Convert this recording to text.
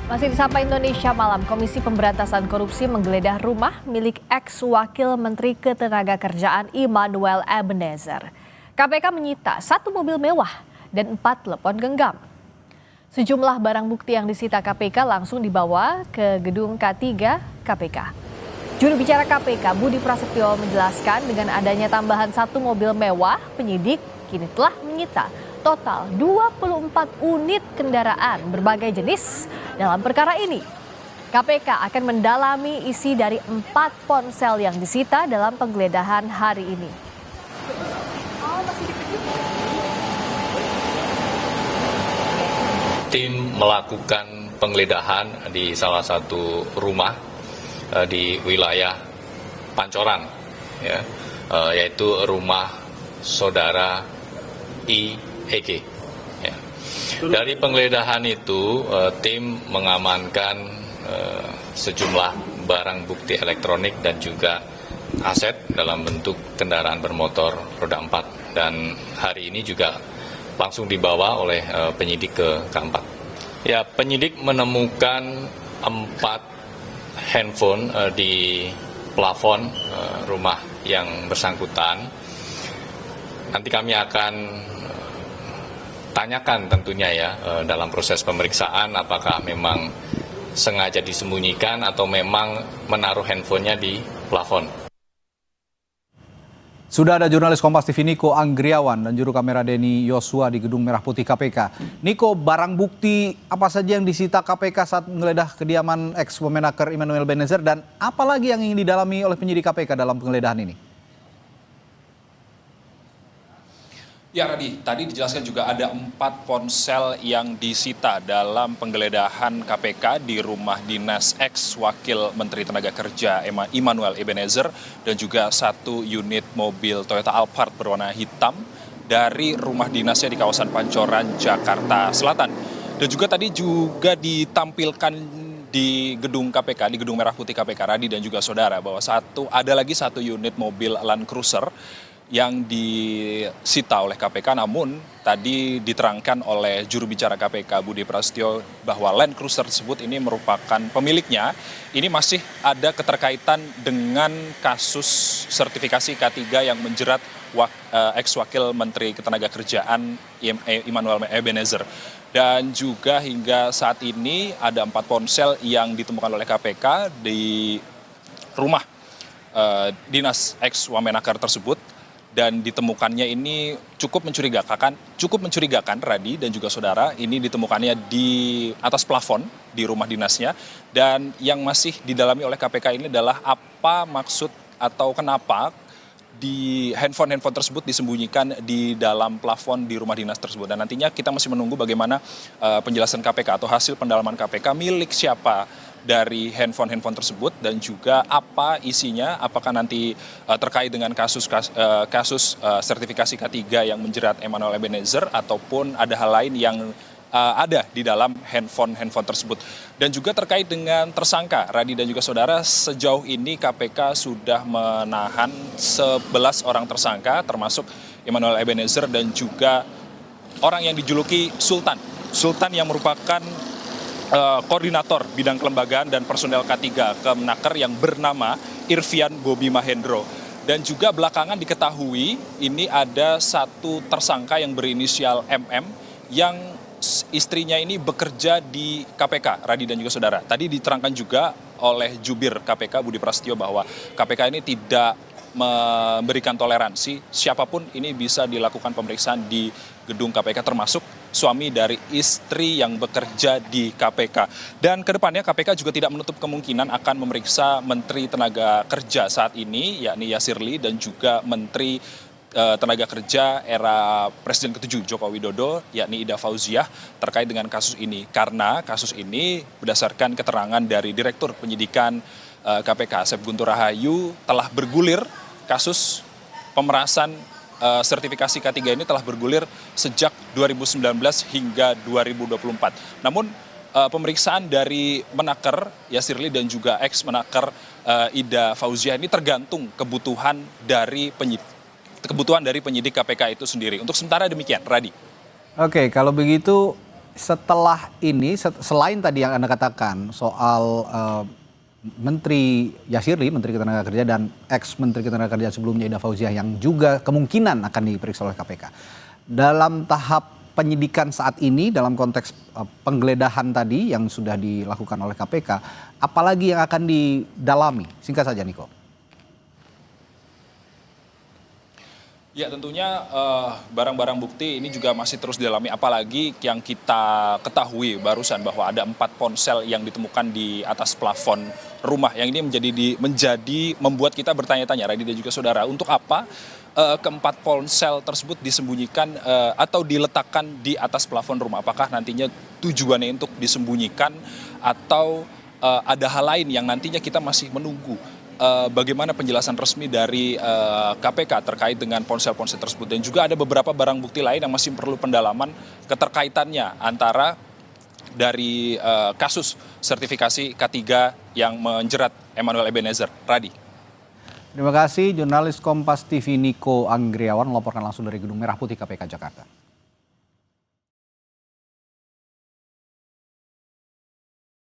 Masih di Sapa Indonesia Malam, Komisi Pemberantasan Korupsi menggeledah rumah milik ex-wakil Menteri Ketenagakerjaan Immanuel Ebenezer. KPK menyita 1 mobil mewah dan 4 telepon genggam. Sejumlah barang bukti yang disita KPK langsung dibawa ke gedung K3 KPK. Juru bicara KPK Budi Prasetyo menjelaskan dengan adanya tambahan 1 mobil mewah, penyidik kini telah menyita total 24 unit kendaraan berbagai jenis dalam perkara ini. KPK akan mendalami isi dari 4 ponsel yang disita dalam penggeledahan hari ini. Tim melakukan penggeledahan di salah satu rumah di wilayah Pancoran, ya, yaitu rumah saudara IEG. Ya. Dari penggeledahan itu, tim mengamankan sejumlah barang bukti elektronik dan juga aset dalam bentuk kendaraan bermotor roda 4. Dan hari ini juga langsung dibawa oleh penyidik ke K4. Ya, penyidik menemukan 4 handphone di plafon rumah yang bersangkutan. Nanti kami akan tanyakan tentunya ya dalam proses pemeriksaan apakah memang sengaja disembunyikan atau memang menaruh handphonenya di plafon. Sudah ada jurnalis Kompas TV Niko Anggriawan dan juru kamera Denny Yosua di Gedung Merah Putih KPK. Niko, barang bukti apa saja yang disita KPK saat menggeledah kediaman ex-Wamenaker Immanuel Ebenezer dan apa lagi yang ingin didalami oleh penyidik KPK dalam penggeledahan ini? Ya Radi, tadi dijelaskan juga ada 4 ponsel yang disita dalam penggeledahan KPK di rumah dinas ex-wakil Menteri Tenaga Kerja Immanuel Ebenezer dan juga 1 unit mobil Toyota Alphard berwarna hitam dari rumah dinasnya di kawasan Pancoran, Jakarta Selatan. Dan juga tadi juga ditampilkan di gedung KPK, di Gedung Merah Putih KPK, Radi dan juga saudara, bahwa ada lagi 1 unit mobil Land Cruiser yang disita oleh KPK, namun tadi diterangkan oleh juru bicara KPK Budi Prasetyo bahwa Land Cruiser tersebut ini merupakan pemiliknya, ini masih ada keterkaitan dengan kasus sertifikasi K3 yang menjerat ex-wakil Menteri Ketenagakerjaan Immanuel Ebenezer. Dan juga hingga saat ini ada 4 ponsel yang ditemukan oleh KPK di rumah dinas ex-Wamenaker tersebut. Dan ditemukannya ini cukup mencurigakan Radi dan juga saudara, ini ditemukannya di atas plafon di rumah dinasnya. Dan yang masih didalami oleh KPK ini adalah apa maksud atau kenapa di handphone tersebut disembunyikan di dalam plafon di rumah dinas tersebut. Dan nantinya kita masih menunggu bagaimana penjelasan KPK atau hasil pendalaman KPK milik siapa dari handphone tersebut dan juga apa isinya, apakah nanti terkait dengan kasus sertifikasi K3 yang menjerat Immanuel Ebenezer ataupun ada hal lain yang ada di dalam handphone tersebut. Dan juga terkait dengan tersangka, Radi dan juga saudara, sejauh ini KPK sudah menahan 11 orang tersangka termasuk Immanuel Ebenezer dan juga orang yang dijuluki Sultan yang merupakan koordinator bidang kelembagaan dan personel K3 Kemenaker yang bernama Irvian Bobi Mahendro. Dan juga belakangan diketahui ini ada 1 tersangka yang berinisial MM yang istrinya ini bekerja di KPK, Radi dan juga saudara. Tadi diterangkan juga oleh jubir KPK Budi Prasetyo bahwa KPK ini tidak memberikan toleransi, siapapun ini bisa dilakukan pemeriksaan di gedung KPK termasuk suami dari istri yang bekerja di KPK. Dan kedepannya KPK juga tidak menutup kemungkinan akan memeriksa Menteri Tenaga Kerja saat ini, yakni Yasirli, dan juga Menteri Tenaga Kerja era Presiden ke-7 Joko Widodo, yakni Ida Fauziah, terkait dengan kasus ini. Karena kasus ini berdasarkan keterangan dari Direktur Penyidikan KPK, Asep Guntur Rahayu, telah bergulir kasus pemerasan sertifikasi K3 ini telah bergulir sejak 2019 hingga 2024. Namun pemeriksaan dari Menaker Yasirli dan juga ex-Menaker Ida Fauziah ini tergantung kebutuhan dari penyidik KPK itu sendiri. Untuk sementara demikian, Radi. Oke, kalau begitu setelah ini, selain tadi yang Anda katakan soal Menteri Yasirli, Menteri Ketenagakerjaan dan ex-Menteri Ketenagakerjaan sebelumnya Ida Fauziah yang juga kemungkinan akan diperiksa oleh KPK. Dalam tahap penyidikan saat ini, dalam konteks penggeledahan tadi yang sudah dilakukan oleh KPK, apalagi yang akan didalami? Singkat saja, Niko. Ya tentunya barang-barang bukti ini juga masih terus didalami, apalagi yang kita ketahui barusan bahwa ada 4 ponsel yang ditemukan di atas plafon rumah, yang ini menjadi membuat kita bertanya-tanya, Radhi dan juga saudara, untuk apa keempat ponsel tersebut disembunyikan atau diletakkan di atas plafon rumah? Apakah nantinya tujuannya untuk disembunyikan atau ada hal lain yang nantinya kita masih menunggu bagaimana penjelasan resmi dari KPK terkait dengan ponsel-ponsel tersebut. Dan juga ada beberapa barang bukti lain yang masih perlu pendalaman keterkaitannya antara dari kasus sertifikasi K3 yang menjerat Emmanuel Ebenezer. Radhi. Terima kasih jurnalis Kompas TV Niko Anggriawan melaporkan langsung dari Gedung Merah Putih KPK Jakarta.